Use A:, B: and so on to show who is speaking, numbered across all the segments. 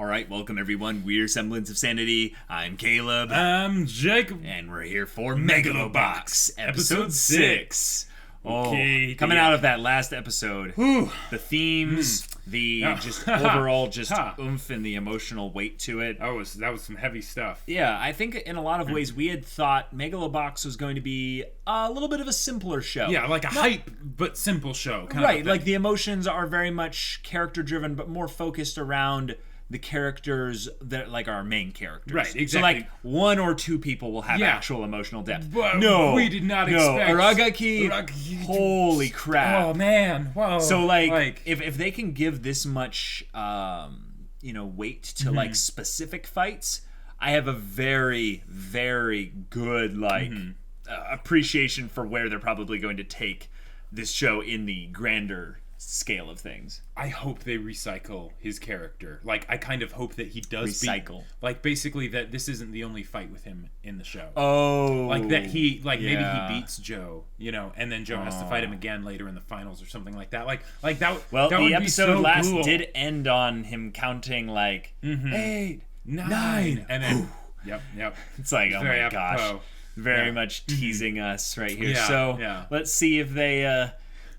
A: All right, welcome everyone. We're Semblance of Sanity. I'm Caleb.
B: I'm Jacob.
A: And we're here for Megalobox, episode 6.
B: Okay,
A: Coming out of that last episode, the themes, just overall oomph and the emotional weight to it.
B: That was some heavy stuff.
A: Yeah, I think in a lot of ways we had thought Megalobox was going to be a little bit of a simpler show.
B: Yeah, like a hype but simple show.
A: Right, like the emotions are very much character driven, but more focused around the characters that like our main characters.
B: Right, exactly.
A: So like one or two people will have actual emotional depth.
B: But
A: no,
B: we did not expect
A: Aragaki. Holy crap!
B: Oh man, wow.
A: So like if they can give this much weight to like specific fights, I have a very very good appreciation for where they're probably going to take this show in the grander scale of things.
B: I hope they recycle his character. Like, I kind of hope that he does
A: recycle.
B: Basically that this isn't the only fight with him in the show.
A: Oh.
B: Like that maybe he beats Joe, and then Joe has to fight him again later in the finals or something like that. Like that.
A: Well,
B: that
A: the
B: would
A: episode
B: be so
A: last
B: cool.
A: did end on him counting 8, 9,
B: and then yep.
A: It's like, oh my gosh. Very much teasing us right here. So let's see if they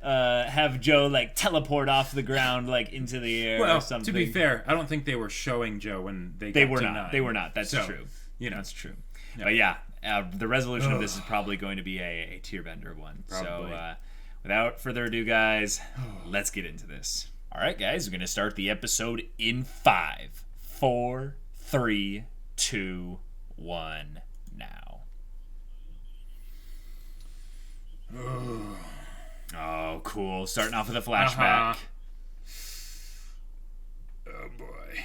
A: have Joe teleport off the ground into the air or something.
B: To be fair, I don't think they were showing Joe when they
A: were
B: to
A: not.
B: 9.
A: They were not. That's true. That's true. Yeah. But the resolution of this is probably going to be a tier bender one.
B: Probably.
A: So without further ado, guys, let's get into this. All right, guys, we're going to start the episode in 5, 4, 3, 2, 1, now. Oh, cool. Starting off with a flashback.
B: Oh, boy.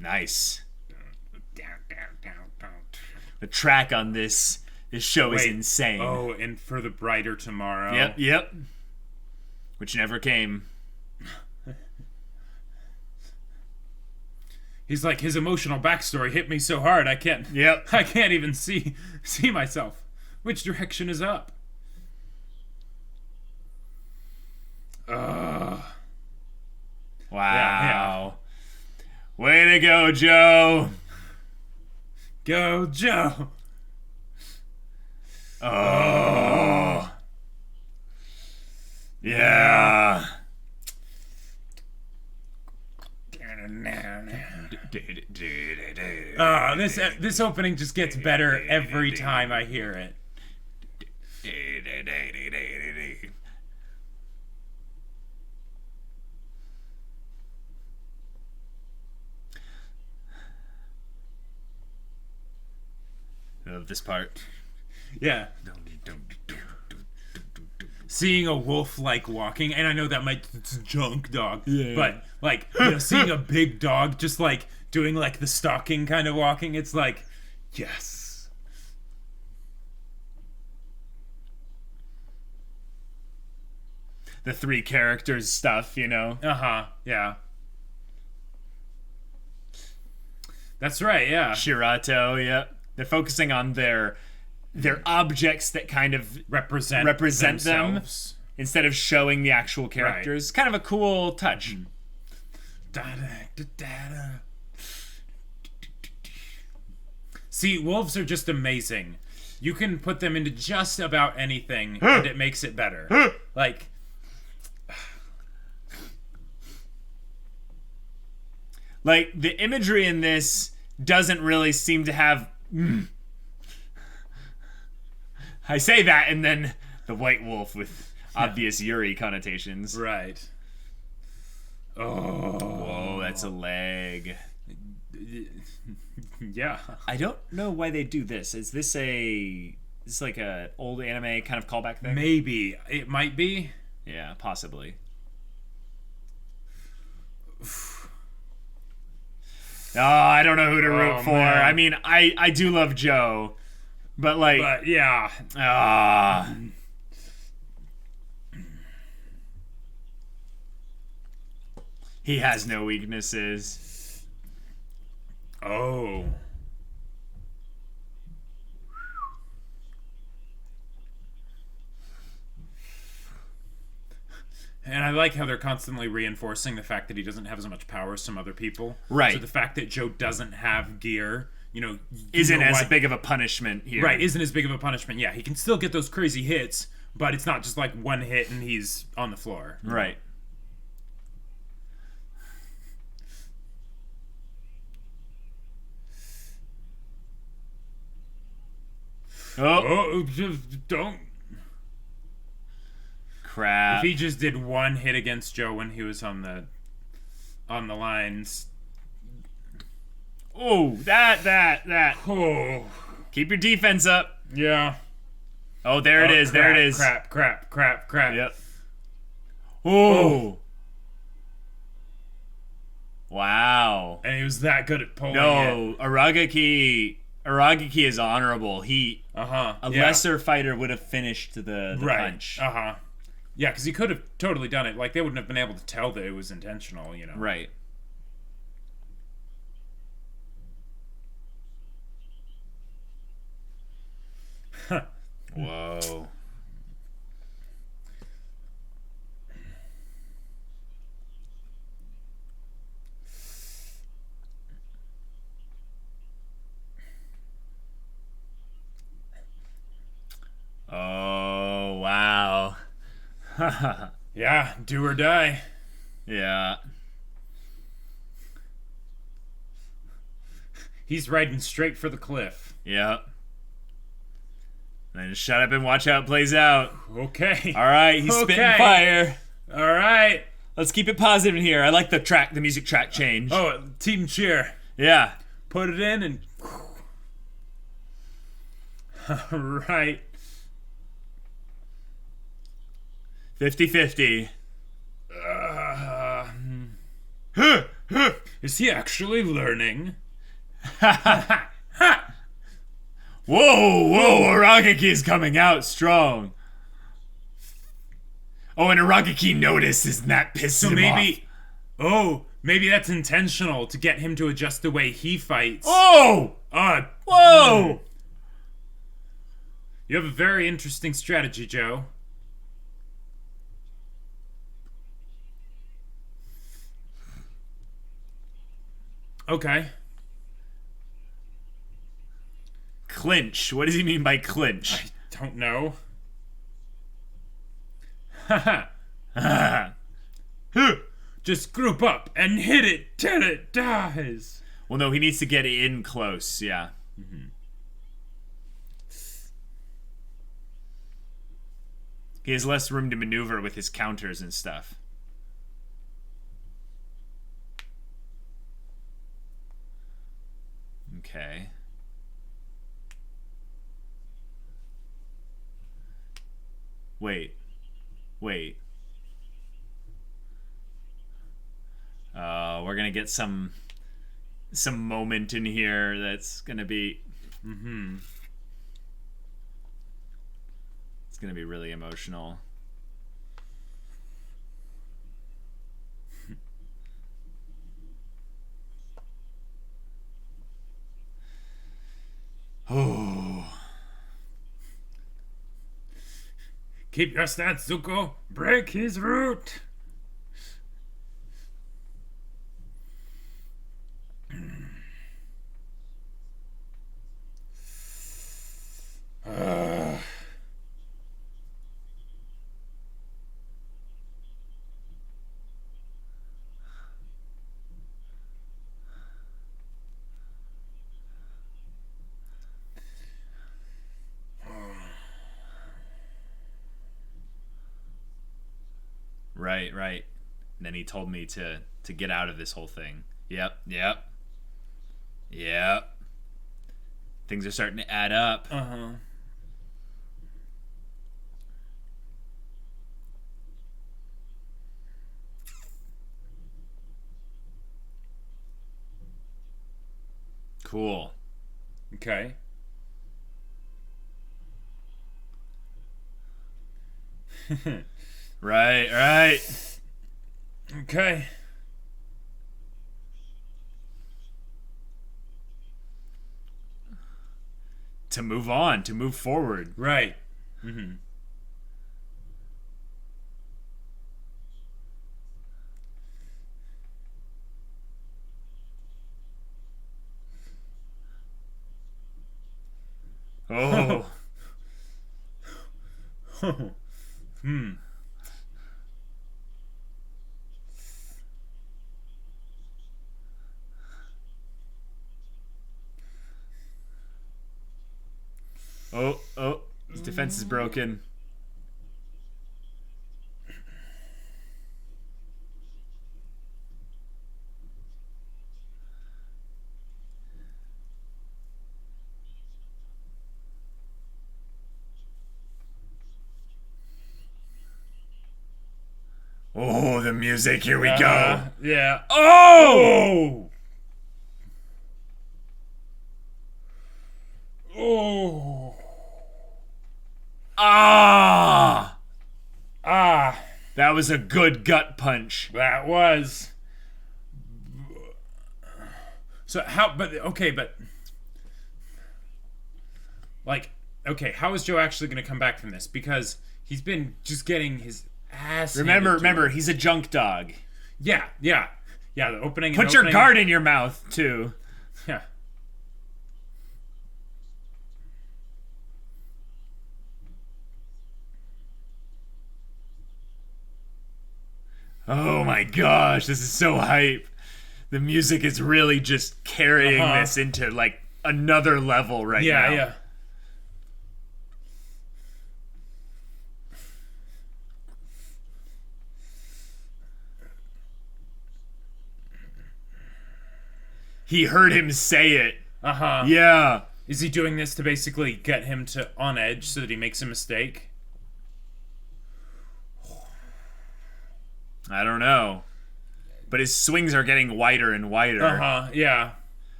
A: Nice. The track on this show is insane.
B: Oh, and For the Brighter Tomorrow.
A: Yep. Which never came.
B: He's like, his emotional backstory hit me so hard I can't even see myself. Which direction is up?
A: Wow.
B: Yeah.
A: Way to go, Joe.
B: Go, Joe.
A: Oh. Yeah.
B: This opening just gets better every time I hear it.
A: I love this part.
B: Yeah. Seeing a wolf walking, and I know that it's junk dog, but seeing a big dog just doing the stalking kind of walking, it's yes.
A: The 3 characters stuff,
B: Yeah. That's right, yeah.
A: Shirato, yep. They're focusing on their objects that kind of represent them instead of showing the actual characters. Right. Kind of a cool touch.
B: See, wolves are just amazing. You can put them into just about anything and it makes it better.
A: The imagery in this doesn't really seem to have... I say that, and then the white wolf with obvious Yuri connotations.
B: Right.
A: Oh. Whoa, that's a leg.
B: Yeah.
A: I don't know why they do this. Is this like a old anime kind of callback thing?
B: Maybe. It might be.
A: Yeah, possibly. Oh, I don't know who to root for. Man. I mean, I do love Joe, but
B: yeah.
A: He has no weaknesses.
B: Oh. And I like how they're constantly reinforcing the fact that he doesn't have as much power as some other people.
A: Right.
B: So the fact that Joe doesn't have gear,
A: isn't as big of a punishment here.
B: Right, isn't as big of a punishment. Yeah, he can still get those crazy hits, but it's not just like one hit and he's on the floor.
A: Right.
B: Oh, just don't.
A: Crap.
B: If he just did one hit against Joe when he was on the lines.
A: Oh, that.
B: Oh.
A: Keep your defense up.
B: Yeah.
A: Oh, there it is.
B: Crap,
A: there it is.
B: Crap.
A: Yep. Oh. Wow.
B: And he was that good at pulling it.
A: No, Aragaki is honorable. A lesser fighter would have finished the punch.
B: Yeah, because he could have totally done it. Like, they wouldn't have been able to tell that it was intentional,
A: Right. Whoa. Oh, wow.
B: Yeah, do or die.
A: Yeah.
B: He's riding straight for the cliff.
A: Yep. Then just shut up and watch how it plays out.
B: Okay.
A: All right, he's spitting fire.
B: All right.
A: Let's keep it positive in here. I like the music track change.
B: Oh, team cheer.
A: Yeah.
B: Put it in and... All right.
A: 50-50.
B: Is he actually learning?
A: Whoa, Aragaki is coming out strong. Oh, and Aragaki notices, and that pisses him off.
B: Maybe that's intentional to get him to adjust the way he fights.
A: Oh! Whoa!
B: You have a very interesting strategy, Joe. Okay.
A: Clinch. What does he mean by clinch?
B: I don't know. Just group up and hit it till it dies.
A: Well, no, he needs to get in close, yeah. Mm-hmm. He has less room to maneuver with his counters and stuff. Okay. Wait. We're gonna get some moment in here that's gonna be... It's gonna be really emotional. Oh.
B: Keep your stance, Zuko. Break his root.
A: Right. And then he told me to get out of this whole thing. Yep. Things are starting to add up. Cool.
B: Okay.
A: Right.
B: Okay.
A: To move on, to move forward.
B: Right.
A: Oh. Oh. His defense is broken. Oh, the music. Here we go.
B: Yeah. Oh! Oh.
A: Ah!
B: Ah.
A: That was a good gut punch.
B: That was. So how, but. Like, okay, how is Joe actually going to come back from this? Because he's been just getting his ass.
A: Remember, he's a junk dog.
B: Yeah, the opening.
A: Put your guard in your mouth, too.
B: Yeah.
A: Oh my gosh, this is so hype. The music is really just carrying this into, like, another level right now.
B: Yeah.
A: He heard him say it.
B: Uh-huh.
A: Yeah.
B: Is he doing this to basically get him to on edge so that he makes a mistake?
A: I don't know. But his swings are getting wider and wider.
B: Uh-huh, yeah.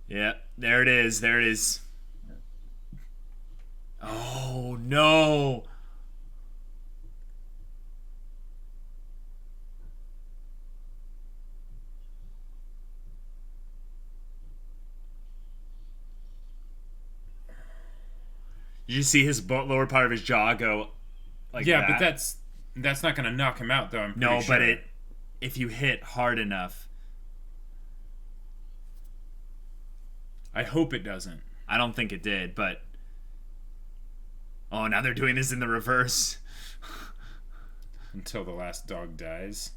A: Yeah, there it is. Oh, no. Did you see his lower part of his jaw go like that?
B: Yeah, but that's not going to knock him out, though, I'm pretty sure.
A: But if you hit hard enough...
B: I hope it doesn't.
A: I don't think it did, but... Oh, now they're doing this in the reverse.
B: Until the last dog dies.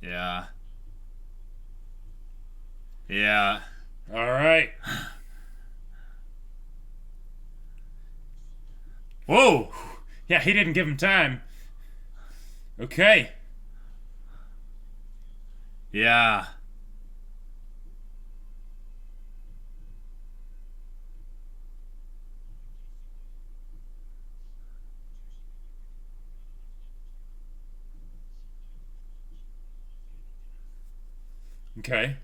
A: Yeah. Yeah.
B: All right.
A: Whoa!
B: Yeah, he didn't give him time. Okay.
A: Yeah.
B: Okay.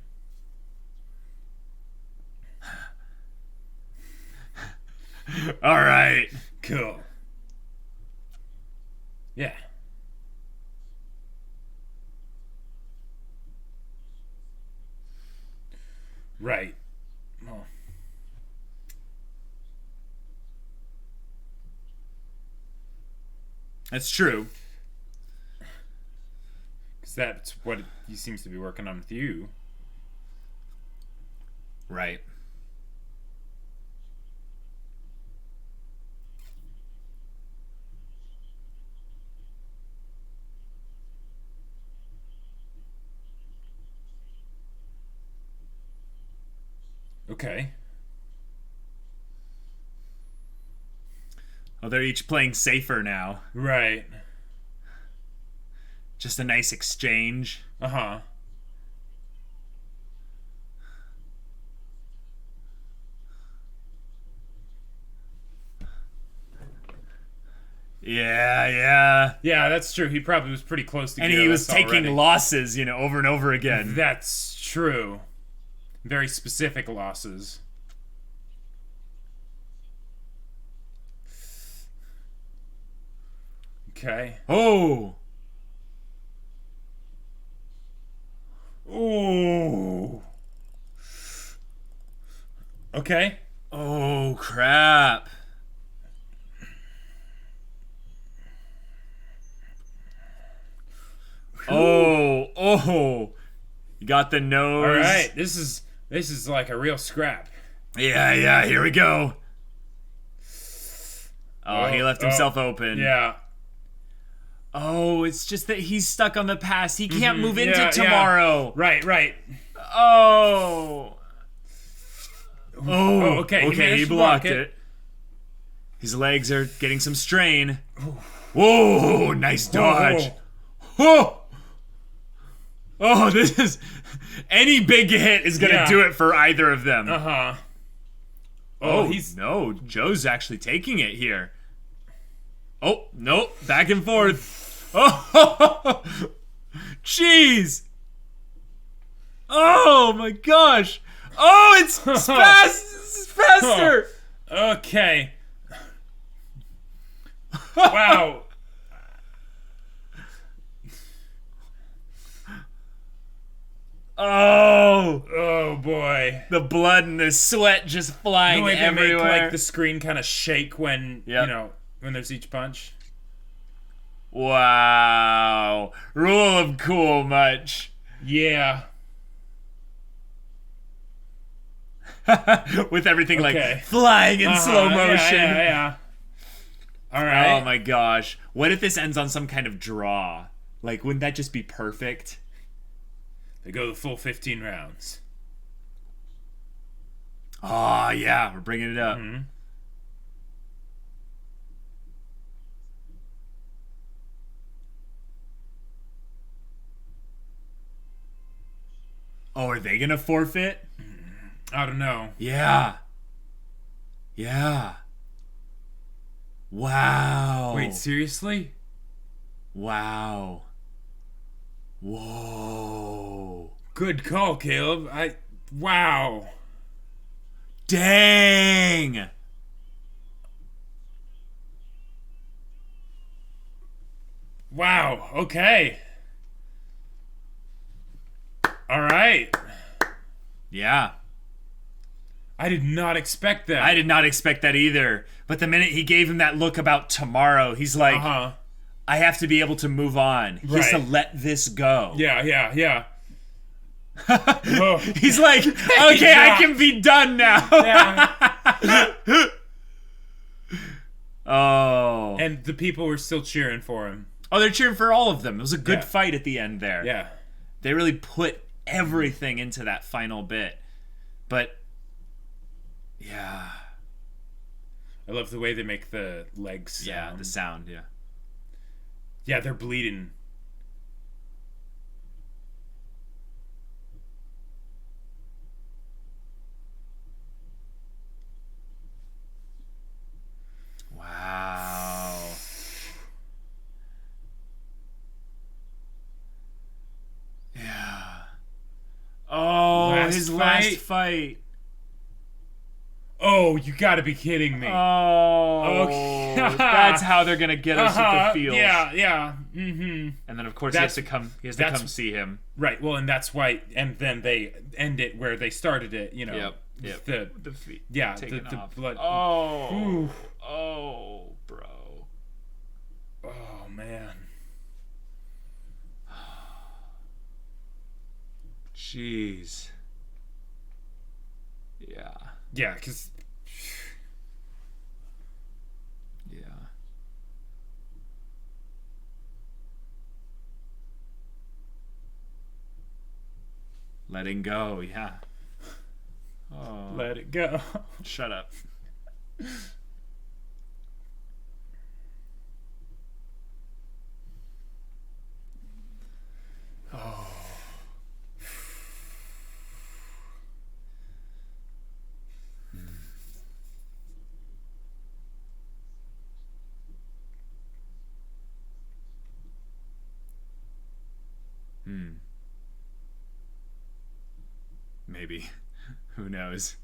A: All right.
B: Cool. Yeah. Right. Well.
A: That's true.
B: Because that's what he seems to be working on with you.
A: Right.
B: Okay.
A: Oh, they're each playing safer now.
B: Right.
A: Just a nice exchange.
B: Uh-huh.
A: Yeah.
B: Yeah, that's true. He probably was pretty close to
A: And he was taking
B: already.
A: losses, over and over again.
B: That's true. Very specific losses. Okay.
A: Oh!
B: Ooh. Okay.
A: Oh, crap. Oh. You got the nose.
B: All right, this is like a real scrap.
A: Yeah, here we go. Oh, he left himself open.
B: Yeah.
A: Oh, it's just that he's stuck on the past. He can't move into tomorrow.
B: Yeah. Right.
A: Oh.
B: Okay,
A: he blocked it. His legs are getting some strain. Whoa, nice dodge. Oh, this is... Any big hit is going to do it for either of them.
B: Uh-huh.
A: No, Joe's actually taking it here. Oh, nope, back and forth. Oh, jeez. Oh, my gosh. Oh, it's faster.
B: Okay. Wow. Oh boy.
A: The blood and the sweat just flying everywhere.
B: They make, like, the screen kind of shake when, when there's each punch.
A: Wow. Rule of cool much.
B: Yeah.
A: With everything like flying in slow motion.
B: Yeah. All right.
A: Oh my gosh. What if this ends on some kind of draw? Like, wouldn't that just be perfect?
B: They go the full 15 rounds.
A: Oh, yeah. We're bringing it up.
B: Mm-hmm.
A: Oh, are they going to forfeit?
B: I don't know.
A: Yeah. Wow.
B: Wait, seriously?
A: Wow. Whoa.
B: Good call, Caleb. Wow.
A: Dang.
B: Wow. Okay. All right.
A: Yeah.
B: I did not expect that.
A: I did not expect that either. But the minute he gave him that look about tomorrow, he's like, I have to be able to move on. He has to let this go.
B: Yeah.
A: He's like, okay, I can be done now.
B: Yeah.
A: Oh.
B: And the people were still cheering for him.
A: Oh, they're cheering for all of them. It was a good fight at the end there.
B: Yeah.
A: They really put everything into that final bit. But, yeah.
B: I love the way they make the legs sound.
A: Yeah, the sound, yeah.
B: Yeah, they're bleeding.
A: Wow. Yeah. Oh, his last fight.
B: Oh, you gotta be kidding me.
A: Oh.
B: Okay.
A: That's how they're gonna get us with the feels.
B: Yeah. Mm-hmm.
A: And then of course he has to come see him.
B: Right, well, and that's why, and then they end it where they started it, you know.
A: Yep.
B: The
A: feet.
B: Yeah,
A: taken
B: the
A: off.
B: blood.
A: Oh.
B: Ooh.
A: Oh, bro.
B: Oh, man.
A: Jeez. Yeah.
B: Yeah, because...
A: Yeah. Letting go, yeah. Oh.
B: Let it go.
A: Shut up.
B: Oh.
A: Maybe. Who knows?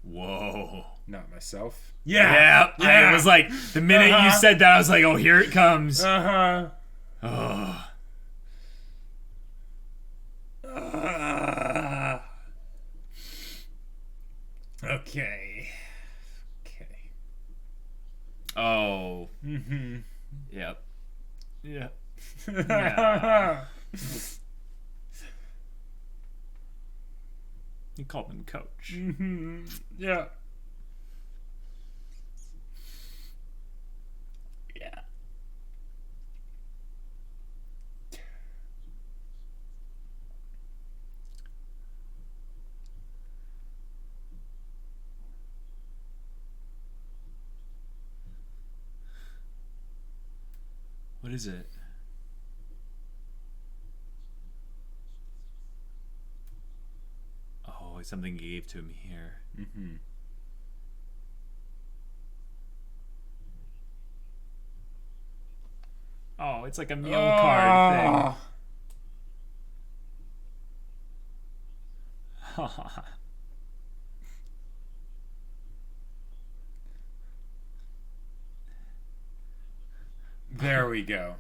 A: Whoa.
B: Not myself.
A: Yeah. It was like, the minute you said that, I was like, oh, here it comes.
B: Uh-huh.
A: Oh.
B: Okay.
A: Oh.
B: Mm-hmm.
A: Yep. Yep. You called him coach.
B: Mm-hmm. Yeah.
A: Yeah. What is it? Oh, it's something he gave to him here.
B: Mm-hmm.
A: Oh, it's like a meal card thing.
B: There we go.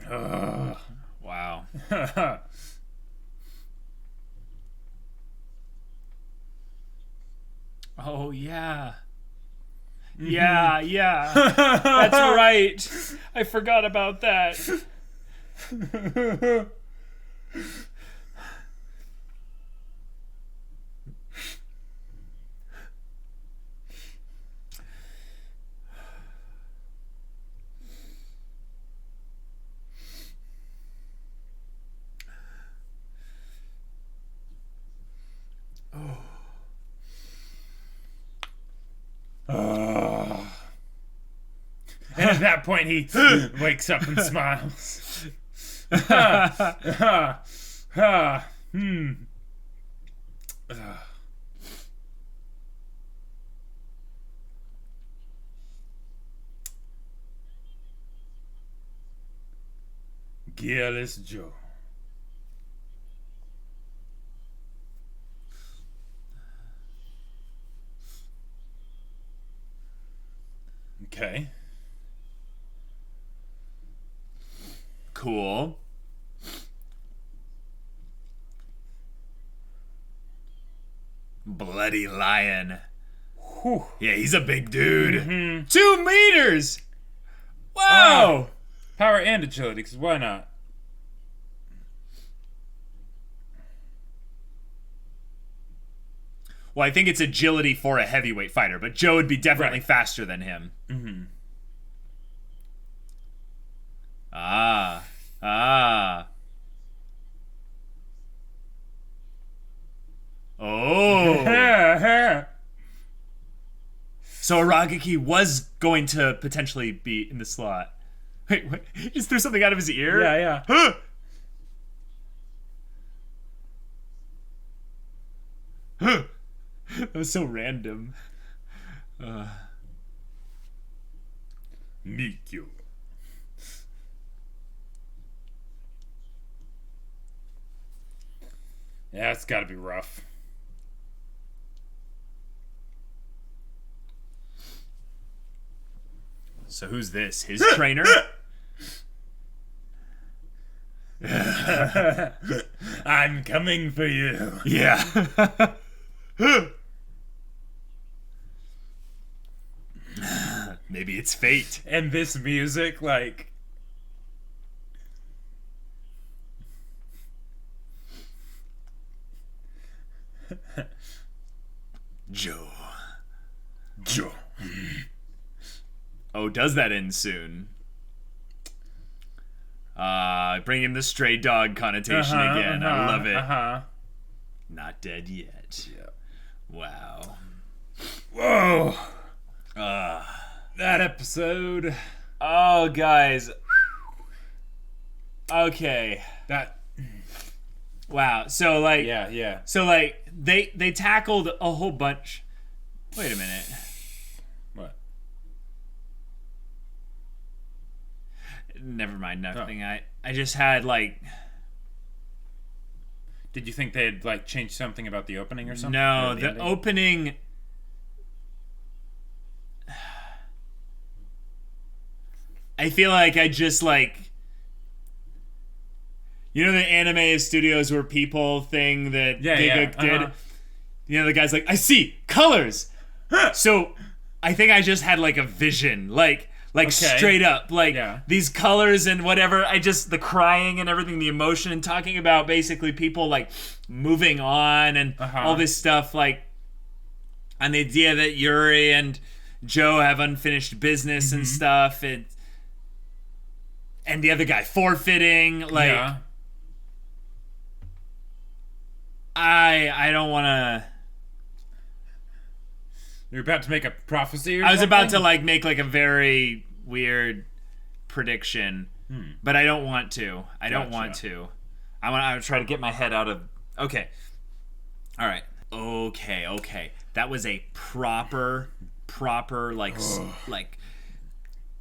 B: Yeah.
A: Wow. Oh, yeah. Yeah. That's right. I forgot about that.
B: And at that point, he wakes up and smiles. Gearless Joe. Okay.
A: Cool. Bloody lion.
B: Whew.
A: Yeah, he's a big dude.
B: Mm-hmm.
A: 2 meters! Wow!
B: Power and agility, because why not?
A: Well, I think it's agility for a heavyweight fighter, but Joe would be definitely
B: Right.
A: faster than him.
B: Mm-hmm.
A: Ah. Oh. So Aragaki was going to potentially be in the slot. Wait, what? He just threw something out of his ear?
B: Yeah.
A: Huh! That was so random.
B: Mikyo. Yeah, it's gotta be rough.
A: So who's this? His trainer?
B: I'm coming for you.
A: Yeah. Maybe it's fate.
B: And this music, like...
A: Joe.
B: Joe.
A: Oh, does that end soon? Bring in the stray dog connotation again. I love it. Not dead yet.
B: Yeah.
A: Wow.
B: Whoa. That episode.
A: Oh, guys. Okay.
B: That.
A: Wow. So, like...
B: Yeah.
A: So, like, they tackled a whole bunch... Wait a minute.
B: What?
A: Never mind, nothing. I just had, like...
B: Did you think they had, like, changed something about the opening or something?
A: No,
B: Or
A: the
B: ending?
A: opening... I feel like I just, like... You know the anime studios were people thing that Giga did? You know, the guy's like, I see colors. So I think I just had like a vision, like straight up, like these colors and whatever. The crying and everything, the emotion, and talking about basically people like moving on and all this stuff, like, and the idea that Yuri and Joe have unfinished business and stuff, and the other guy forfeiting, like, I don't want to.
B: You're about to make a prophecy or
A: I was
B: something?
A: about to like make like a very weird prediction, but I don't want to. I don't want to. I want to try to get my head out of. Okay. All right. Okay. That was a proper like like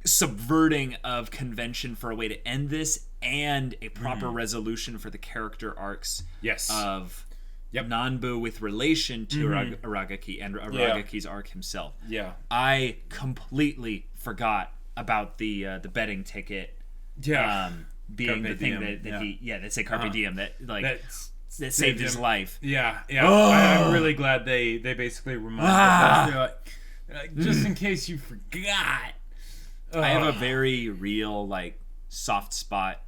A: subverting of convention for a way to end this, and a proper resolution for the character arcs.
B: Yes.
A: Of. Nanbu with relation to Aragaki and Aragaki's arc himself.
B: Yeah.
A: I completely forgot about the betting ticket.
B: Yeah.
A: Being
B: Carpe
A: the thing
B: diem,
A: that he that say Carpe Diem that like that saved his life.
B: Yeah. I'm really glad they basically reminded us. They're like, just in case you forgot.
A: I have a very real like soft spot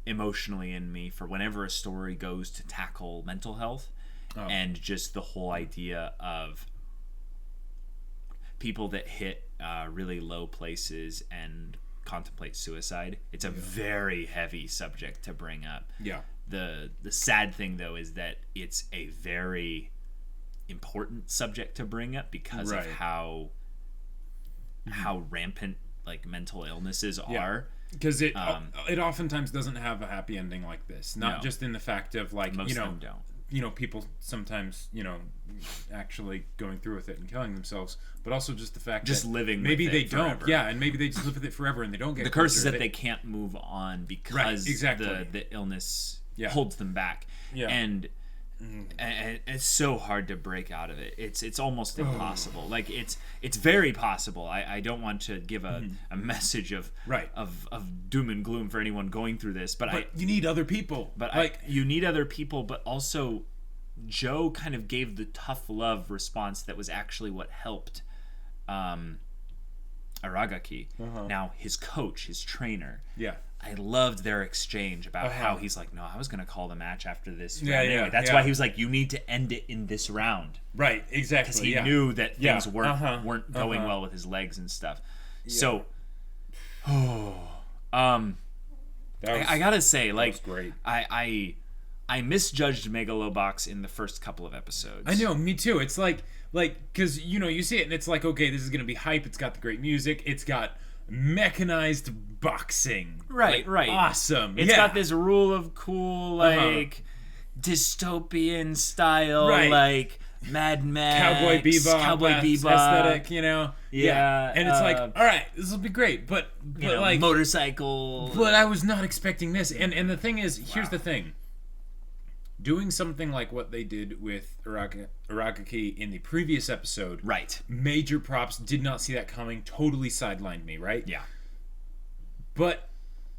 A: emotionally in me for whenever a story goes to tackle mental health and just the whole idea of people that hit really low places and contemplate suicide. It's a very heavy subject to bring up.
B: Yeah.
A: The sad thing though is that it's a very important subject to bring up because of how rampant like mental illnesses are.
B: Because it oftentimes doesn't have a happy ending like this. Not just in the fact of like
A: most of them don't.
B: You know, people sometimes actually going through with it and killing themselves, but also just the fact
A: just
B: that
A: living
B: maybe
A: with
B: they
A: it
B: don't.
A: forever.
B: Yeah, and maybe they just live with it forever and they don't get
A: the curse is that they can't move on because the illness holds them back. Yeah. And it's so hard to break out of it. It's almost impossible. Like it's very possible. I don't want to give a message of doom and gloom for anyone going through this, but
B: you need other people.
A: But you need other people. But also, Joe kind of gave the tough love response that was actually what helped Aragaki. Now his coach, his trainer.
B: Yeah.
A: I loved their exchange about how he's like, no, I was going to call the match after this round anyway. That's why he was like, you need to end it in this round.
B: Right, exactly.
A: Because he knew that things weren't going well with his legs and stuff. Yeah. So, I gotta say, like,
B: that was great.
A: I misjudged Megalobox in the first couple of episodes.
B: I know, me too. It's like, because, you see it and it's like, okay, this is going to be hype. It's got the great music. It's got mechanized boxing.
A: Right.
B: Awesome.
A: It's got this rule of cool, like, dystopian style, like, Mad Max.
B: Cowboy Bebop aesthetic, Yeah. And it's like, all right, this will be great, but like...
A: motorcycle.
B: But I was not expecting this. And the thing is, here's the thing. Doing something like what they did with Aragaki in the previous episode, major props, did not see that coming, totally sidelined me, right?
A: Yeah.
B: But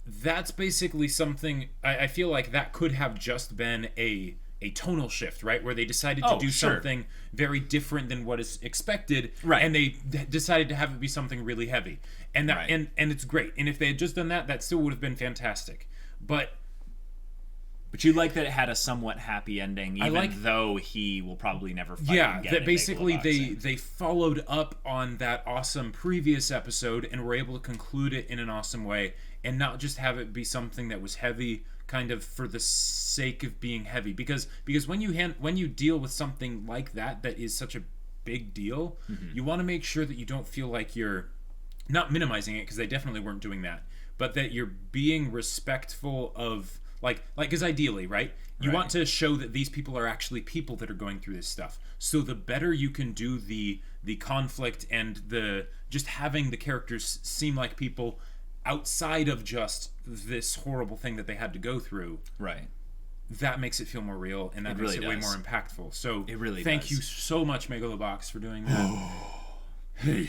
B: that's basically something, I feel like that could have just been a tonal shift, right? Where they decided to do something very different than what is expected, and they decided to have it be something really heavy. And that and it's great. And if they had just done that, that still would have been fantastic. But
A: you like that it had a somewhat happy ending, even though he will probably never fight again.
B: Yeah, that basically they followed up on that awesome previous episode and were able to conclude it in an awesome way, and not just have it be something that was heavy, kind of for the sake of being heavy. Because when you deal with something like that is such a big deal, you want to make sure that you don't feel like you're not minimizing it, because they definitely weren't doing that, but that you're being respectful of. Like, because ideally, right? You want to show that these people are actually people that are going through this stuff. So the better you can do the conflict and the just having the characters seem like people outside of just this horrible thing that they had to go through.
A: Right.
B: That makes it feel more real, and that makes it way more impactful. So
A: it really
B: thank you so much, Megalobox, for doing that.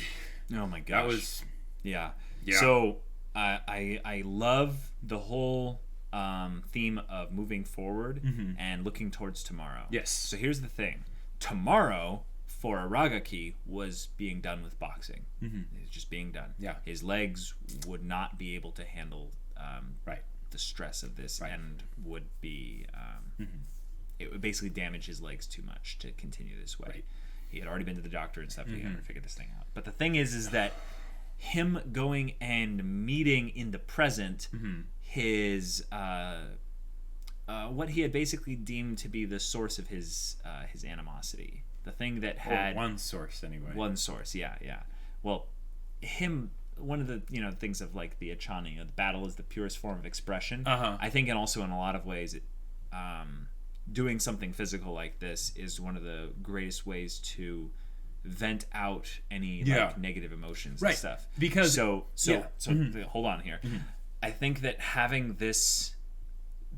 A: Oh my gosh.
B: That was
A: yeah. So I love the whole theme of moving forward and looking towards tomorrow.
B: Yes.
A: So here's the thing. Tomorrow, for Aragaki, was being done with boxing. It's just being done.
B: Yeah.
A: His legs would not be able to handle the stress of this and would be... it would basically damage his legs too much to continue this way.
B: Right.
A: He had already been to the doctor and stuff to figure this thing out. But the thing is that him going and meeting in the present his what he had basically deemed to be the source of his animosity, the thing that had
B: one source anyway.
A: One source, yeah. Well, one of the things of like the Achani, the battle is the purest form of expression. I think, and also in a lot of ways, doing something physical like this is one of the greatest ways to vent out any like negative emotions and stuff.
B: Because
A: hold on here. I think that having this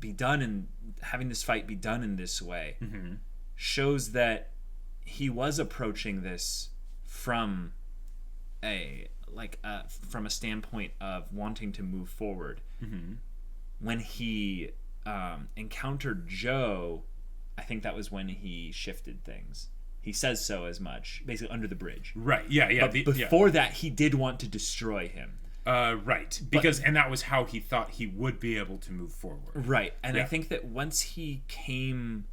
A: fight be done in this way shows that he was approaching this from a standpoint of wanting to move forward. When he encountered Joe, I think that was when he shifted things. He says so as much, basically under the bridge.
B: Right, yeah.
A: But before that, he did want to destroy him.
B: Right, because and that was how he thought he would be able to move forward.
A: Right, and I think that once he came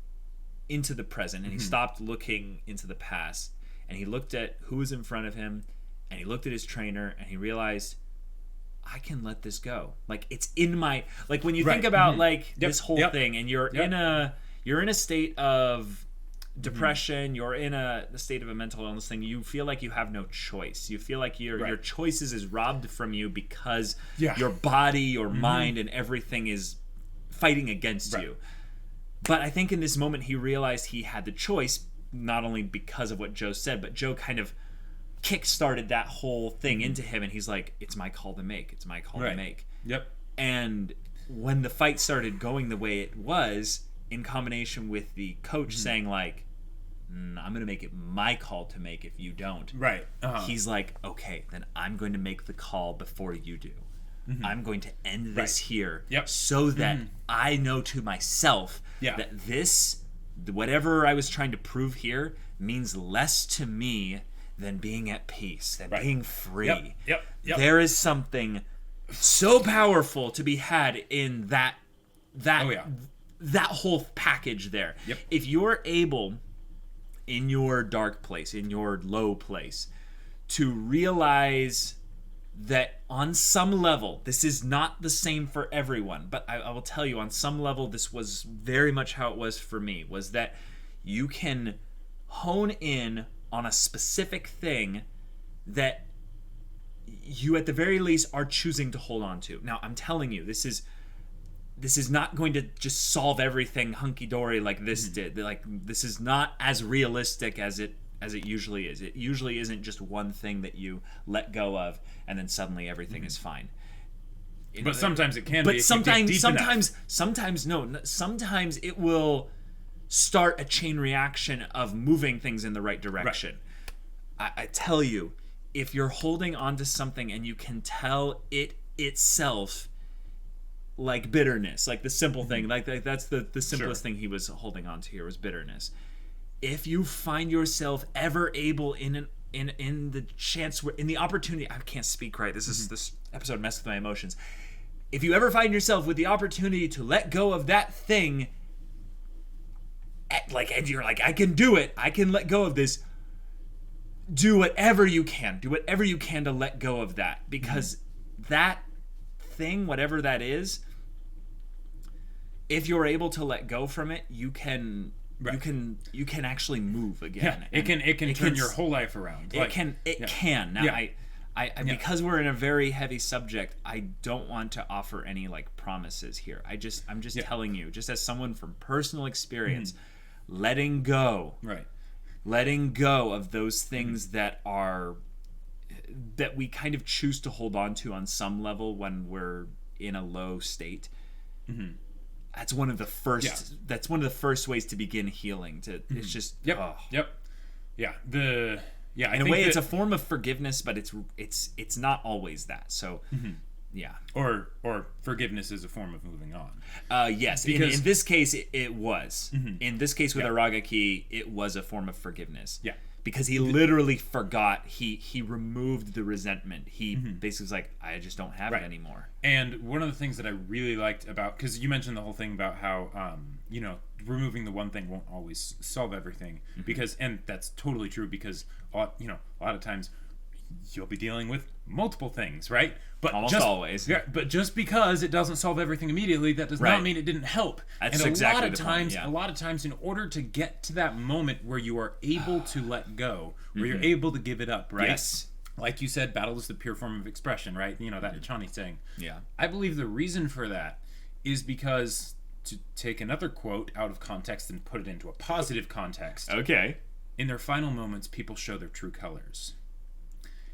A: into the present and he stopped looking into the past and he looked at who was in front of him and he looked at his trainer and he realized, I can let this go. Like, it's in my, like, when you think about like this whole thing and you're in a state of depression, you're in the state of a mental illness thing, you feel like you have no choice. You feel like your choices is robbed from you because your body, your mind, and everything is fighting against you. But I think in this moment he realized he had the choice, not only because of what Joe said, but Joe kind of kick-started that whole thing into him, and he's like, it's my call to make. It's my call to make.
B: Yep.
A: And when the fight started going the way it was, in combination with the coach saying like, I'm going to make it my call to make if you don't.
B: Right.
A: He's like, okay, then I'm going to make the call before you do. I'm going to end this here so that I know to myself that this, whatever I was trying to prove here, means less to me than being at peace, than being free.
B: Yep.
A: There is something so powerful to be had in that whole package there.
B: Yep.
A: If you're able, in your dark place, in your low place, to realize that on some level, this is not the same for everyone, but I will tell you, on some level, this was very much how it was for me, was that you can hone in on a specific thing that you at the very least are choosing to hold on to. Now, I'm telling you, this is not going to just solve everything hunky-dory like this did. Like, this is not as realistic as it usually is. It usually isn't just one thing that you let go of and then suddenly everything is fine.
B: But sometimes it can
A: be.
B: But
A: sometimes it will start a chain reaction of moving things in the right direction. Right. I tell you, if you're holding on to something and you can tell it itself, like bitterness, like the simple thing, like that's the simplest thing he was holding on to here was bitterness. If you find yourself ever able in the chance, in the opportunity, I can't speak right. This episode messed with my emotions. If you ever find yourself with the opportunity to let go of that thing, and you're like, I can do it. I can let go of this. Do whatever you can. Do whatever you can to let go of that, because that thing, whatever that is, if you're able to let go from it, you can actually move again.
B: Yeah, it can turn your whole life around.
A: It can. Now, I because we're in a very heavy subject, I don't want to offer any like promises here. I'm just telling you, just as someone from personal experience, letting go of those things that we kind of choose to hold on to on some level when we're in a low state. That's one of the first. That's one of the first ways to begin healing. It's just
B: in a way,
A: it's a form of forgiveness, but it's not always that. So Yeah.
B: Or forgiveness is a form of moving on.
A: Yes.
B: Because,
A: in this case, it was.
B: Mm-hmm.
A: In this case with Aragaki, it was a form of forgiveness.
B: Yeah.
A: Because he literally forgot. He removed the resentment. He
B: Mm-hmm.
A: basically was like, I just don't have it anymore.
B: And one of the things that I really liked about, because you mentioned the whole thing about how, removing the one thing won't always solve everything.
A: Mm-hmm.
B: Because, and that's totally true, because, a lot of times you'll be dealing with multiple things, right? But
A: almost always.
B: Yeah, but just because it doesn't solve everything immediately, that does not mean it didn't help.
A: That's
B: and
A: exactly
B: a lot of times, in order to get to that moment where you are able to let go, where you're able to give it up, right?
A: Yes.
B: Like you said, battle is the pure form of expression, right? That Chani saying.
A: Yeah.
B: I believe the reason for that is because, to take another quote out of context and put it into a positive context,
A: Okay.
B: in their final moments, people show their true colors.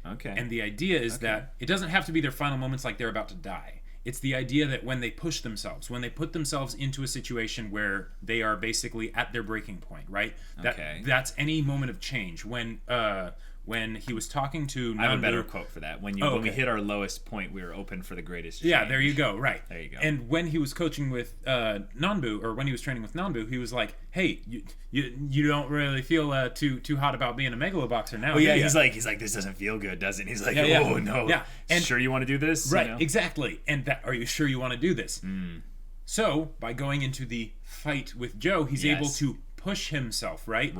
A: Okay.
B: And the idea is that it doesn't have to be their final moments like they're about to die. It's the idea that when they push themselves, when they put themselves into a situation where they are basically at their breaking point, right? That's any moment of change. When he was talking to Nanbu,
A: I have a better quote for that. When we hit our lowest point, we were open for the greatest change.
B: Yeah, there you go. Right.
A: There you go.
B: And when he was coaching with Nanbu, or when he was training with Nanbu, he was like, "Hey, you don't really feel too hot about being a Megalo boxer now."
A: Oh yeah, he's like, this doesn't feel good, does it? And he's like, oh no.
B: Yeah. And
A: sure you want to do this?
B: Right. Exactly. And are you sure you want to do this? So by going into the fight with Joe, he's able to push himself, right?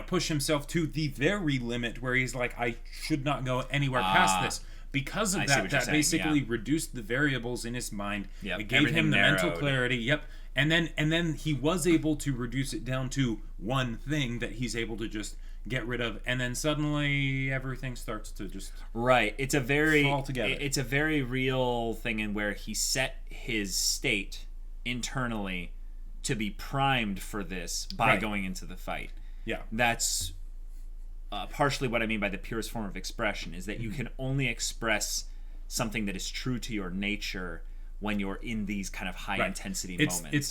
B: Push himself to the very limit where he's like, I should not go anywhere past this. Because of that basically reduced the variables in his mind.
A: Yep.
B: It gave him the mental clarity. Yep. And then he was able to reduce it down to one thing that he's able to just get rid of, and then suddenly everything starts to just
A: it's a very
B: fall together.
A: It's a very real thing in where he set his state internally to be primed for this by going into the fight.
B: Yeah.
A: That's partially what I mean by the purest form of expression, is that you can only express something that is true to your nature when you're in these kind of high intensity moments.
B: It's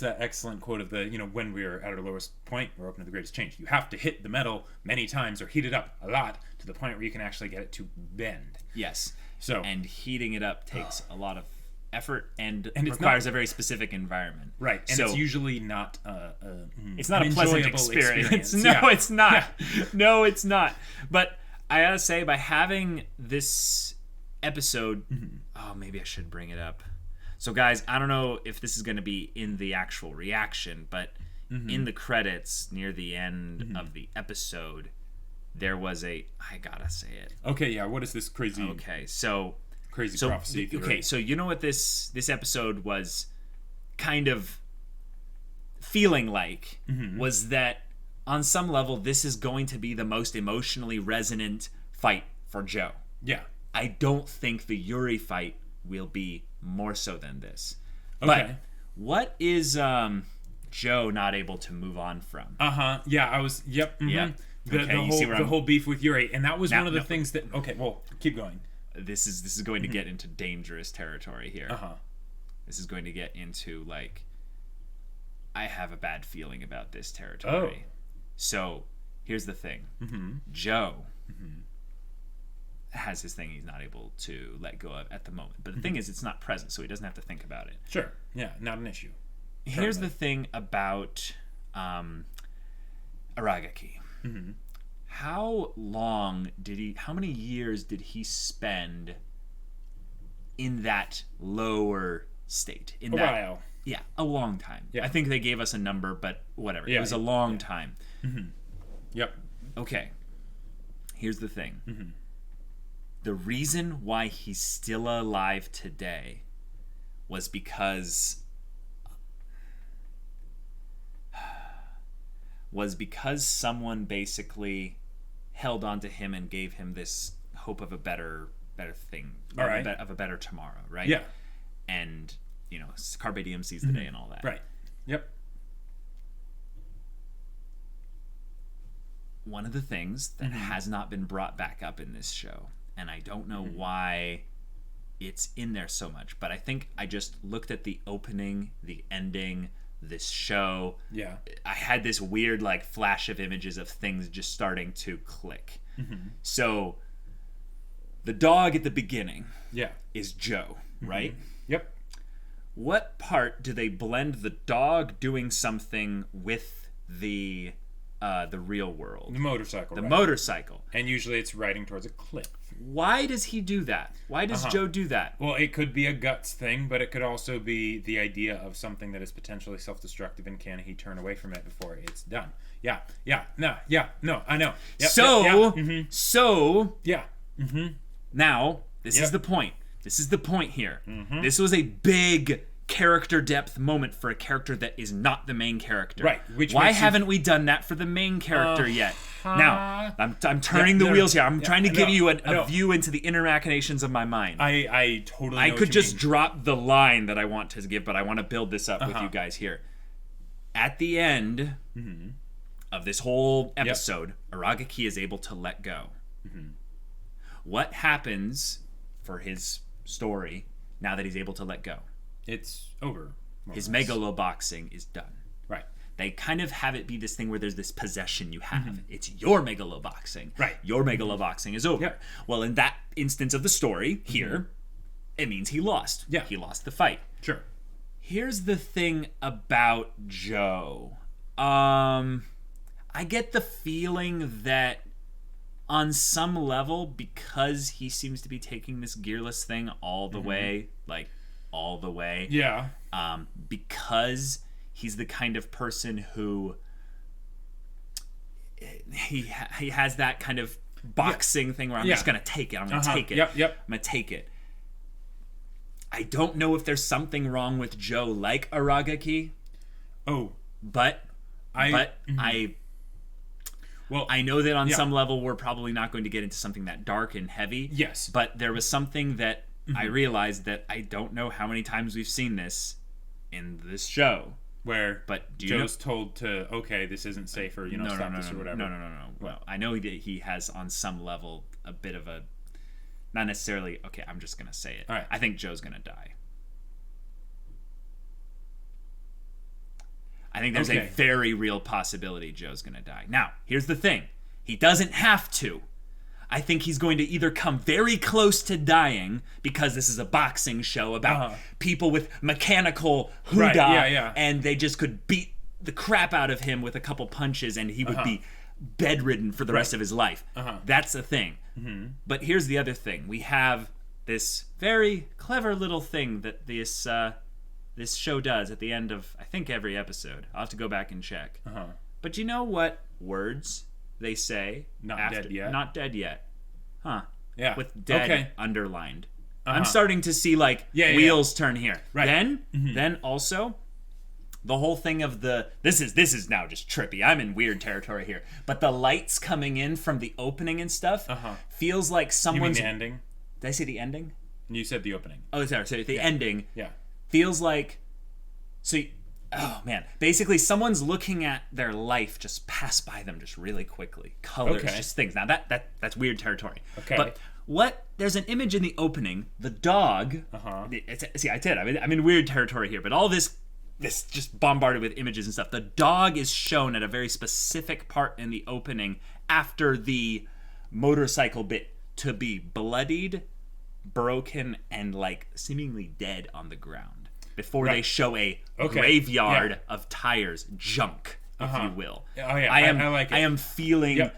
B: that excellent quote of the, when we're at our lowest point, we're open to the greatest change. You have to hit the metal many times or heat it up a lot to the point where you can actually get it to bend.
A: Yes.
B: And
A: heating it up takes a lot of effort and requires a very specific environment.
B: Right. And it's usually not
A: it's not a pleasant experience. No, it's not. Yeah. No, it's not. But I gotta say, by having this episode, maybe I should bring it up. So guys, I don't know if this is going to be in the actual reaction, but in the credits near the end of the episode, there was I gotta say it.
B: Okay, yeah, what is this crazy?
A: Okay, so
B: prophecy.
A: Okay, so you know what this episode was kind of feeling like was that on some level this is going to be the most emotionally resonant fight for Joe.
B: Yeah.
A: I don't think the Yuri fight will be more so than this.
B: Okay.
A: But what is Joe not able to move on from?
B: Yeah, I was. Yep. Mm-hmm.
A: Yeah.
B: The whole beef with Yuri, and that was one of the things that. Okay, well, keep going.
A: This is going to get into dangerous territory here. This is going to get into I have a bad feeling about this territory.
B: Oh.
A: So here's the thing. Joe has his thing he's not able to let go of at the moment. But the thing is, it's not present, so he doesn't have to think about it.
B: Sure. Yeah, not an issue.
A: Here's the thing about Aragaki. How many years did he spend in that lower state?
B: A while.
A: Yeah, a long time.
B: Yeah.
A: I think they gave us a number, but whatever. It was a long time.
B: Yep.
A: Okay. Here's the thing. The reason why he's still alive today was because someone basically held on to him and gave him this hope of a better thing,
B: all right,
A: of a better tomorrow, right?
B: Yeah.
A: And Carpe Diem sees the day and all that.
B: Right. Yep.
A: One of the things that has not been brought back up in this show, and I don't know why it's in there so much, but I think I just looked at the opening, the ending, this show.
B: Yeah.
A: I had this weird flash of images of things just starting to click. So The dog at the beginning
B: Yeah.
A: is Joe, right?
B: Yep.
A: What part do they blend the dog doing something with the real world?
B: The motorcycle.
A: The
B: ride.
A: motorcycle.
B: And usually it's riding towards a cliff.
A: Why does he do that? Why does Joe do that?
B: Well, it could be a guts thing, but it could also be the idea of something that is potentially self-destructive, and can he turn away from it before it's done? No, I know. Yep,
A: So
B: yeah.
A: now this is the point. This is the point here. This was a big character depth moment for a character that is not the main character.
B: Right.
A: Why haven't we done that for the main character yet? Now, I'm turning the wheels here. I'm trying to give you a view into the inner machinations of my mind.
B: I totally know
A: I
B: what
A: could
B: you
A: just
B: mean.
A: drop the line that I want to give, but I want to build this up with you guys here. At the end of this whole episode, Aragaki is able to let go. What happens for his story now that he's able to let go?
B: It's over.
A: His Megalo boxing is done.
B: Right.
A: They kind of have it be this thing where there's this possession you have. It's your Megalo boxing.
B: Right.
A: Your Megalo boxing is over.
B: Yep.
A: Well, in that instance of the story here, it means he lost.
B: Yeah.
A: He lost the fight.
B: Sure.
A: Here's the thing about Joe. I get the feeling that on some level, because he seems to be taking this gearless thing all the way, like all the way.
B: Yeah.
A: Because he's the kind of person who he has that kind of boxing thing where I'm just gonna take it. I'm gonna take it.
B: Yep.
A: I'm gonna take it. I don't know if there's something wrong with Joe like Aragaki.
B: Oh.
A: But I know that on some level we're probably not going to get into something that dark and heavy.
B: Yes.
A: But there was something that I realized that I don't know how many times we've seen this in this show.
B: Where
A: Joe's
B: told to, okay, this isn't safe, or, stop this or whatever.
A: No. Well, I know he has on some level a bit of a, not necessarily, okay, I'm just going to say it.
B: All right.
A: I think Joe's going to die. I think there's a very real possibility Joe's going to die. Now, here's the thing. He doesn't have to. I think he's going to either come very close to dying, because this is a boxing show about people with mechanical huda, and they just could beat the crap out of him with a couple punches, and he would be bedridden for the rest of his life. That's the thing. But here's the other thing. We have this very clever little thing that this show does at the end of, I think, every episode. I'll have to go back and check. But you know what words they say?
B: Not dead yet.
A: Not dead yet. Huh.
B: Yeah.
A: With dead underlined. I'm starting to see wheels turn here.
B: Right.
A: Then also the whole thing of this is now just trippy. I'm in weird territory here. But the lights coming in from the opening and stuff feels like someone's.
B: You mean the ending?
A: Did I say the ending?
B: You said the opening.
A: Oh, sorry. So the ending.
B: Yeah.
A: Feels like. Oh man! Basically, someone's looking at their life just pass by them just really quickly. Colors, just things. Now that's weird territory.
B: Okay.
A: But there's an image in the opening. The dog. See, I did. I'm in weird territory here. But all this just bombarded with images and stuff. The dog is shown at a very specific part in the opening after the motorcycle bit to be bloodied, broken, and seemingly dead on the ground. Before they show a graveyard of tires, junk, if you will.
B: Oh yeah,
A: I
B: like it.
A: I am feeling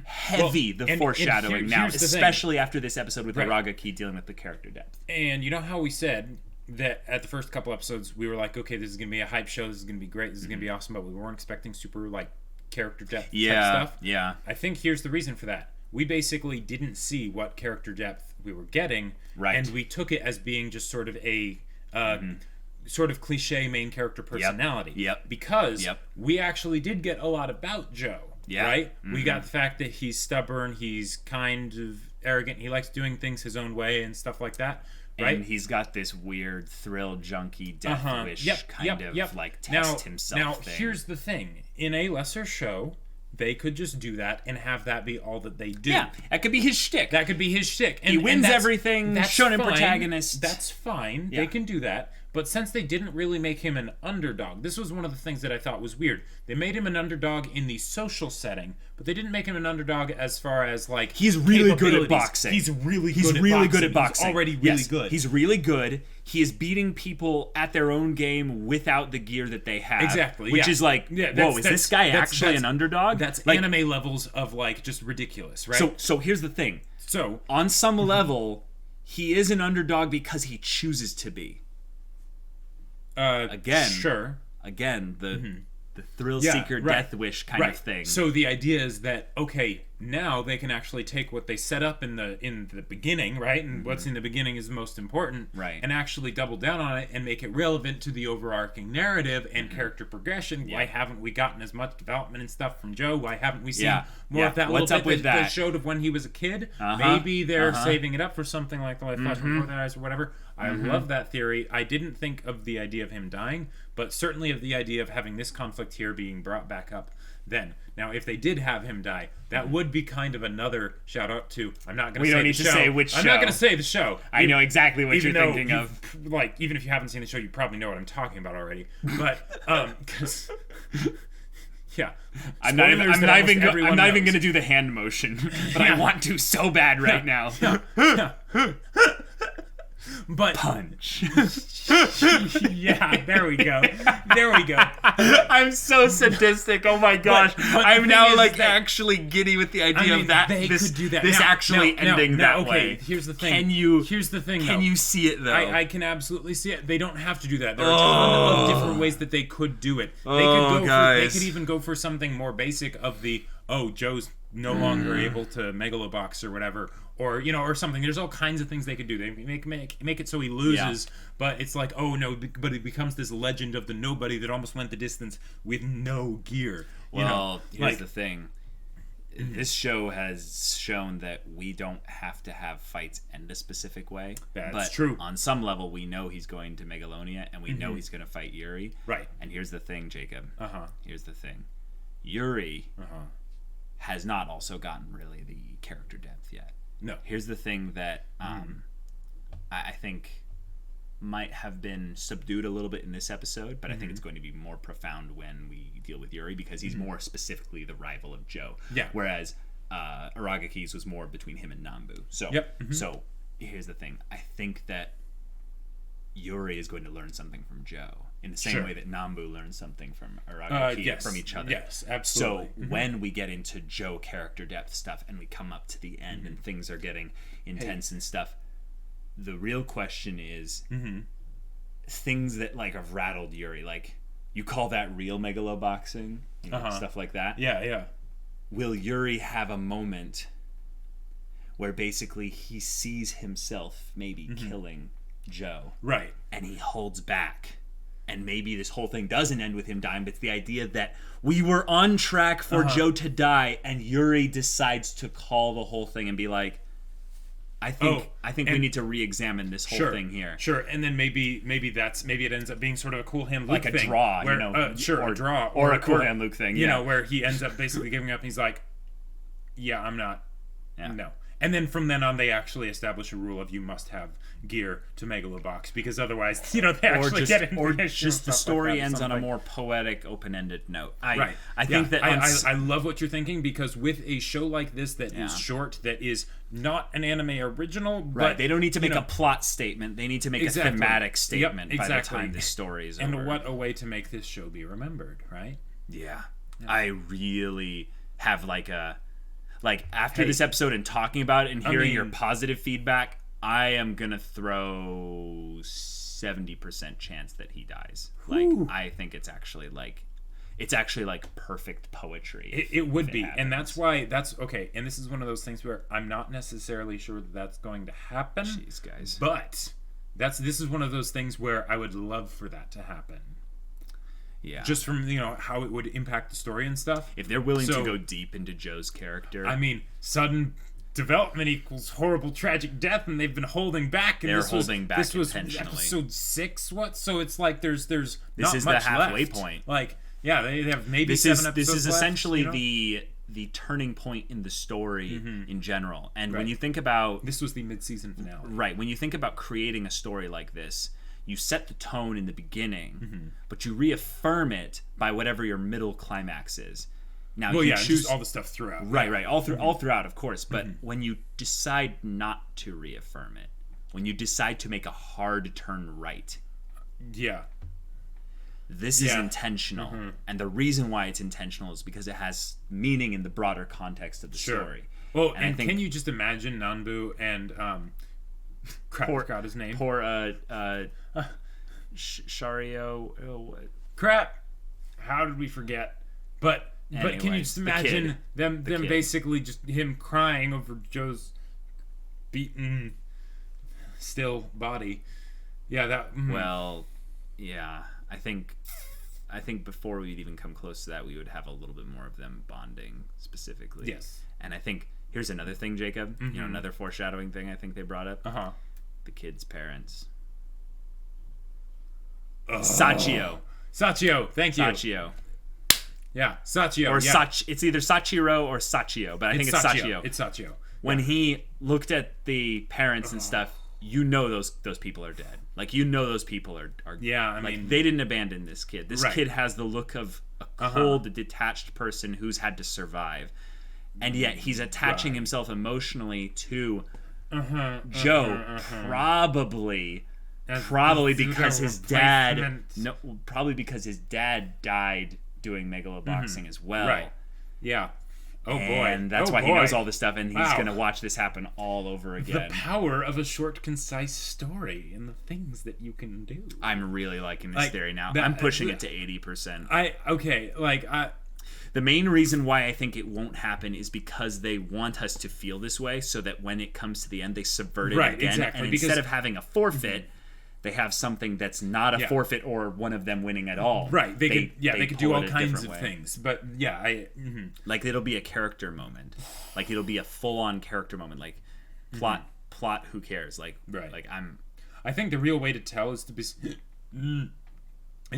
A: heavy the foreshadowing now, especially after this episode with Aragaki dealing with the character depth.
B: And you know how we said that at the first couple episodes we were like, okay, this is gonna be a hype show, this is gonna be great, this is gonna be awesome, but we weren't expecting super character depth type stuff. Yeah. I think here's the reason for that. We basically didn't see what character depth we were getting, and we took it as being just sort of a sort of cliche main character personality. Because we actually did get a lot about Joe. Right? We got the fact that he's stubborn, he's kind of arrogant, he likes doing things his own way and stuff like that. Right?
A: And he's got this weird thrill junkie death wish kind of test himself
B: now,
A: thing.
B: Here's the thing. In a lesser show, they could just do that and have that be all that they do.
A: Yeah, that could be his shtick.
B: That could be his shtick.
A: He wins everything, shonen protagonist.
B: That's fine. They can do that. But since they didn't really make him an underdog, this was one of the things that I thought was weird. They made him an underdog in the social setting, but they didn't make him an underdog as far as like
A: he's really good at boxing.
B: He's really
A: good at boxing.
B: He's already really good.
A: He's really good. He is beating people at their own game without the gear that they have.
B: Exactly.
A: Which is like, whoa, is this guy actually an underdog?
B: That's
A: like,
B: anime levels of like just ridiculous, right?
A: So here's the thing.
B: So
A: on some level, he is an underdog because he chooses to be.
B: Sure.
A: Again, the thrill seeker death wish kind of thing.
B: So the idea is that okay, now they can actually take what they set up in the beginning, right? And what's in the beginning is most important,
A: right?
B: And actually double down on it and make it relevant to the overarching narrative and character progression. Why haven't we gotten as much development and stuff from Joe? Why haven't we seen more of that
A: What's
B: little
A: up
B: bit
A: with
B: that
A: that?
B: they showed of when he was a kid? Maybe they're saving it up for something like the Life Flash Before Their Eyes or whatever. I love that theory. I didn't think of the idea of him dying, but certainly of the idea of having this conflict here being brought back up then. Now, if they did have him die, that would be kind of another shout out to, I'm not going to say the show.
A: We don't need to say which show.
B: I'm not going to say the show.
A: I know exactly what you're thinking of.
B: Like, even if you haven't seen the show, you probably know what I'm talking about already. But, because... Yeah.
A: I'm not even going to do the hand motion, but I want to so bad right now.
B: But
A: punch.
B: Yeah, there we go.
A: I'm so sadistic. Oh my gosh. But I'm now like actually giddy with the idea of that.
B: They could do that.
A: This ending that way.
B: Here's the thing.
A: Here's the thing. Can you see it though?
B: I can absolutely see it. They don't have to do that. There are a ton of different ways that they could do it. They could even go for something more basic of the Joe's no longer able to megalobox or whatever, or or something. There's all kinds of things they could do. They make it so he loses, but it's like, oh no, but it becomes this legend of the nobody that almost went the distance with no gear.
A: Here's the thing. This show has shown that we don't have to have fights end a specific way.
B: That's true.
A: On some level, we know he's going to Megalonia, and we know he's going to fight Yuri.
B: Right.
A: And here's the thing, Jacob. Here's the thing. Yuri has not also gotten really the character depth yet.
B: No.
A: Here's the thing that I think might have been subdued a little bit in this episode, but I think it's going to be more profound when we deal with Yuri, because he's more specifically the rival of Joe.
B: Yeah.
A: Whereas Aragaki's was more between him and Nambu. So, so here's the thing. I think that Yuri is going to learn something from Joe in the same way that Nambu learned something from Aragaki from each other.
B: Yes, absolutely.
A: So when we get into Joe character depth stuff and we come up to the end and things are getting intense and stuff, the real question is things that like have rattled Yuri, like you call that real megaloboxing, stuff like that.
B: Yeah.
A: Will Yuri have a moment where basically he sees himself maybe killing Joe,
B: right,
A: and he holds back, and maybe this whole thing doesn't end with him dying, but it's the idea that we were on track for Joe to die, and Yuri decides to call the whole thing and be like, I think we need to re-examine this whole thing here.
B: Sure, and then maybe it ends up being sort of a Cool Hand Luke
A: like a
B: thing,
A: draw,
B: where,
A: or
B: a draw,
A: or a Cool Hand Luke thing,
B: where he ends up basically giving up. And he's like, yeah, I'm not, no. And then from then on, they actually establish a rule of you must have gear to Megalobox, because otherwise, they actually get into
A: or just the story ends on a more poetic, open-ended note. I think that
B: I love what you're thinking, because with a show like this that is short, that is not an anime original, but
A: they don't need to make a plot statement. They need to make a thematic statement by the time the story is over.
B: And what a way to make this show be remembered, right?
A: Yeah. I really have after this episode and talking about it and hearing your positive feedback, I am gonna throw 70% chance that he dies. I think it's actually perfect poetry.
B: It would be, and that's why okay. And this is one of those things where I'm not necessarily sure that's going to happen.
A: Jeez, guys.
B: But this is one of those things where I would love for that to happen.
A: Yeah.
B: Just from, how it would impact the story and stuff.
A: If they're willing to go deep into Joe's character.
B: I mean, sudden development equals horrible, tragic death, and they've been holding back. And this was
A: intentionally.
B: Episode 6, what? So it's like there's
A: this
B: not
A: is
B: much
A: the halfway
B: left.
A: Point.
B: They have maybe 7 episodes
A: This is essentially
B: left,
A: the turning point in the story in general. And when you think about...
B: This was the mid-season finale.
A: Right. When you think about creating a story like this, you set the tone in the beginning, but you reaffirm it by whatever your middle climax is. Now you choose
B: just all the stuff throughout.
A: Right, all throughout, of course. But when you decide not to reaffirm it, when you decide to make a hard turn right, this is intentional. And the reason why it's intentional is because it has meaning in the broader context of the story.
B: Well, and can you just imagine Nanbu and I forgot his name.
A: Poor Shario.
B: Crap! How did we forget? But can you just imagine them basically just him crying over Joe's beaten still body? Yeah, that.
A: Well, yeah. I think before we'd even come close to that, we would have a little bit more of them bonding specifically.
B: Yes.
A: And I think here's another thing, Jacob. Another foreshadowing thing I think they brought up. The kid's parents. Sachio, thank you. Sachio.
B: Yeah, Sachio.
A: Or it's either Sachiro or Sachio, but I think it's Sachio.
B: It's Sachio.
A: When he looked at the parents and stuff, those people are dead. Like, those people are
B: I mean,
A: they didn't abandon this kid. This kid has the look of a cold, detached person who's had to survive. And yet he's attaching himself emotionally to Joe, probably because his dad died doing Megalo boxing as well.
B: Right. Yeah. Oh boy.
A: And that's why he knows all this stuff, and he's going to watch this happen all over again.
B: The power of a short, concise story and the things that you can do.
A: I'm really liking this theory now. I'm pushing it to 80%. The main reason why I think it won't happen is because they want us to feel this way, so that when it comes to the end, they subvert it again.
B: Exactly.
A: And instead of having a forfeit, they have something that's not a forfeit or one of them winning at all.
B: Right. They could do all kinds of things. But
A: like, it'll be a character moment. Like, it'll be a full-on character moment. Like, plot. Who cares? Like,
B: I think the real way to tell is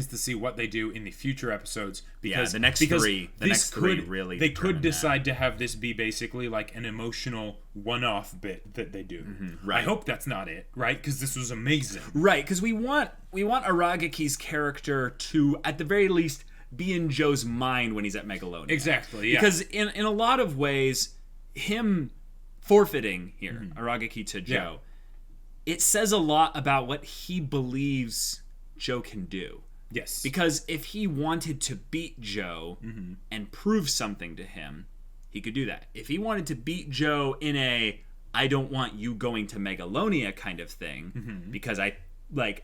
B: to see what they do in the future episodes, because
A: the next three really
B: they could decide to have this be basically like an emotional one-off bit that they do.
A: Right.
B: I hope that's not it, right? Because this was amazing.
A: Right, because we want Aragaki's character to, at the very least, be in Joe's mind when he's at Megalonia.
B: Exactly. Yeah.
A: Because in a lot of ways, him forfeiting here, Aragaki to Joe, it says a lot about what he believes Joe can do.
B: Yes.
A: Because if he wanted to beat Joe and prove something to him, he could do that. If he wanted to beat Joe in a I don't want you going to Megalonia kind of thing, because I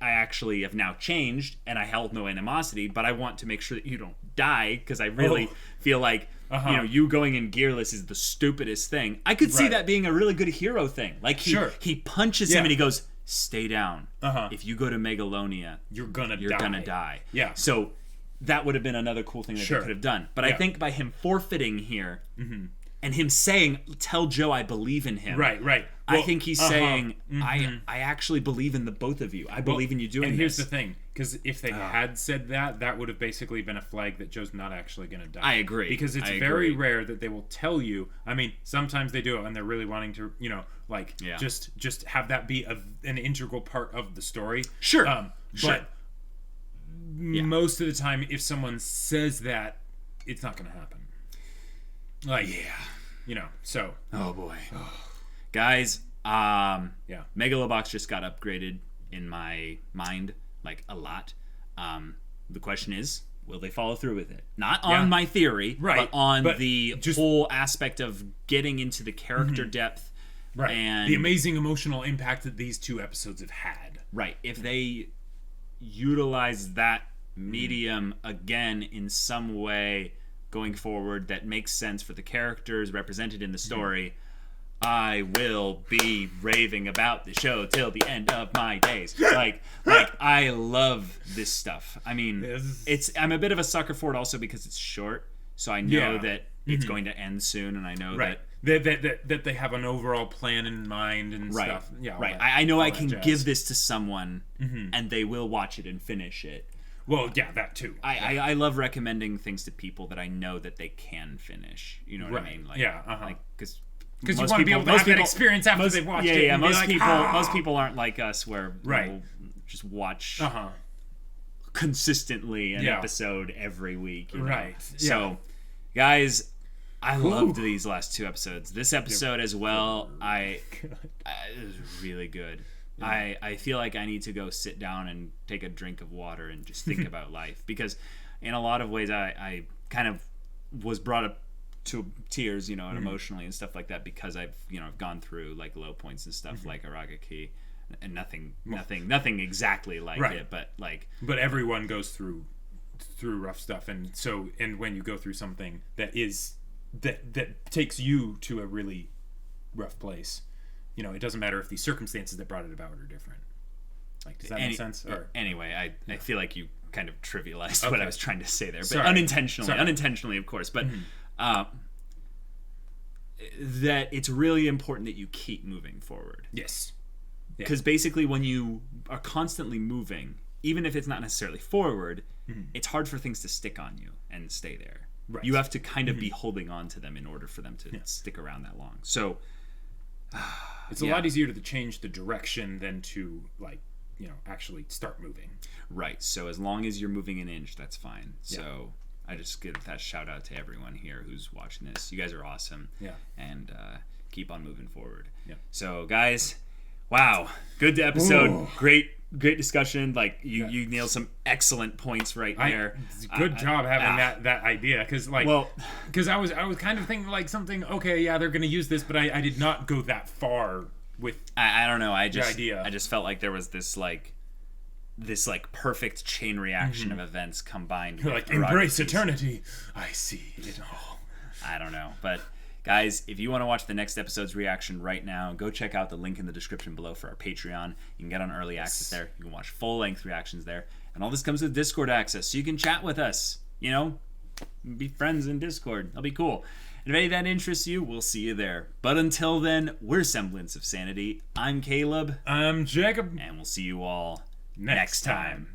A: actually have now changed and I held no animosity, but I want to make sure that you don't die, because I really feel like you going in gearless is the stupidest thing. I could see that being a really good hero thing. Like, he punches him and he goes, stay down. If you go to Megalonia, you're gonna die.
B: Yeah.
A: So that would have been another cool thing that they could have done. But I think by him forfeiting here and him saying, "Tell Joe I believe in him."
B: Right. Well,
A: I think he's saying, I actually believe in the both of you. I believe in you doing this.
B: And here's the thing, because if they had said that would have basically been a flag that Joe's not actually going to die.
A: I agree.
B: Because it's very rare that they will tell you. I mean, sometimes they do it and they're really wanting to, just have that be an integral part of the story.
A: Sure.
B: But most of the time, if someone says that, it's not going to happen. So.
A: Oh boy. Guys, Megalobox just got upgraded in my mind, like, a lot. The question is, will they follow through with it? Not on my theory, but on the whole aspect of getting into the character depth.
B: Right.
A: And
B: the amazing emotional impact that these 2 episodes have had.
A: Right. If they utilize that medium again in some way going forward that makes sense for the characters represented in the story, I will be raving about the show till the end of my days. Like I love this stuff. I mean, I'm a bit of a sucker for it also because it's short, so I know that it's going to end soon, and I know
B: that they have an overall plan in mind and stuff. Yeah,
A: right. I know I can give this to someone, and they will watch it and finish it.
B: Well, yeah, that too.
A: I love recommending things to people that I know that they can finish. You know what I mean? Like, because
B: you want to be able to have that experience after they've watched it.
A: Yeah. Most people aren't like us, where just watch
B: Uh-huh.
A: consistently an episode every week. You know?
B: Right.
A: So, guys, I loved these last 2 episodes. This episode as well, it was really good. Yeah. I feel like I need to go sit down and take a drink of water and just think about life, because in a lot of ways I kind of was brought up to tears, and emotionally and stuff like that, because I've gone through like low points and stuff like Aragaki, and nothing exactly like it, but
B: but everyone goes through rough stuff, and when you go through something that takes you to a really rough place, it doesn't matter if the circumstances that brought it about are different. Does that make sense?
A: Anyway, I feel like you kind of trivialized what I was trying to say there, but
B: Sorry.
A: unintentionally, of course. But that it's really important that you keep moving forward.
B: Yes.
A: Because basically, when you are constantly moving, even if it's not necessarily forward, it's hard for things to stick on you and stay there.
B: Right.
A: You have to kind of be holding on to them in order for them to stick around that long. So
B: it's a lot easier to change the direction than to actually start moving.
A: Right. So as long as you're moving an inch, that's fine. So I just give that shout out to everyone here who's watching this. You guys are awesome.
B: Yeah.
A: And keep on moving forward.
B: Yeah.
A: So guys, wow, good episode. Ooh. Great discussion. You nailed some excellent points right there.
B: Good job having that idea, because I was kind of thinking something. Okay, yeah, they're gonna use this, but I did not go that far with.
A: I don't know. I
B: idea.
A: just felt like there was this perfect chain reaction of events combined. With
B: embrace eternity. I see it all.
A: I don't know, but. Guys, if you want to watch the next episode's reaction right now, go check out the link in the description below for our Patreon. You can get on early access there. You can watch full-length reactions there. And all this comes with Discord access, so you can chat with us. Be friends in Discord. That'll be cool. And if any of that interests you, we'll see you there. But until then, we're Semblance of Sanity. I'm Caleb.
B: I'm Jacob.
A: And we'll see you all next time.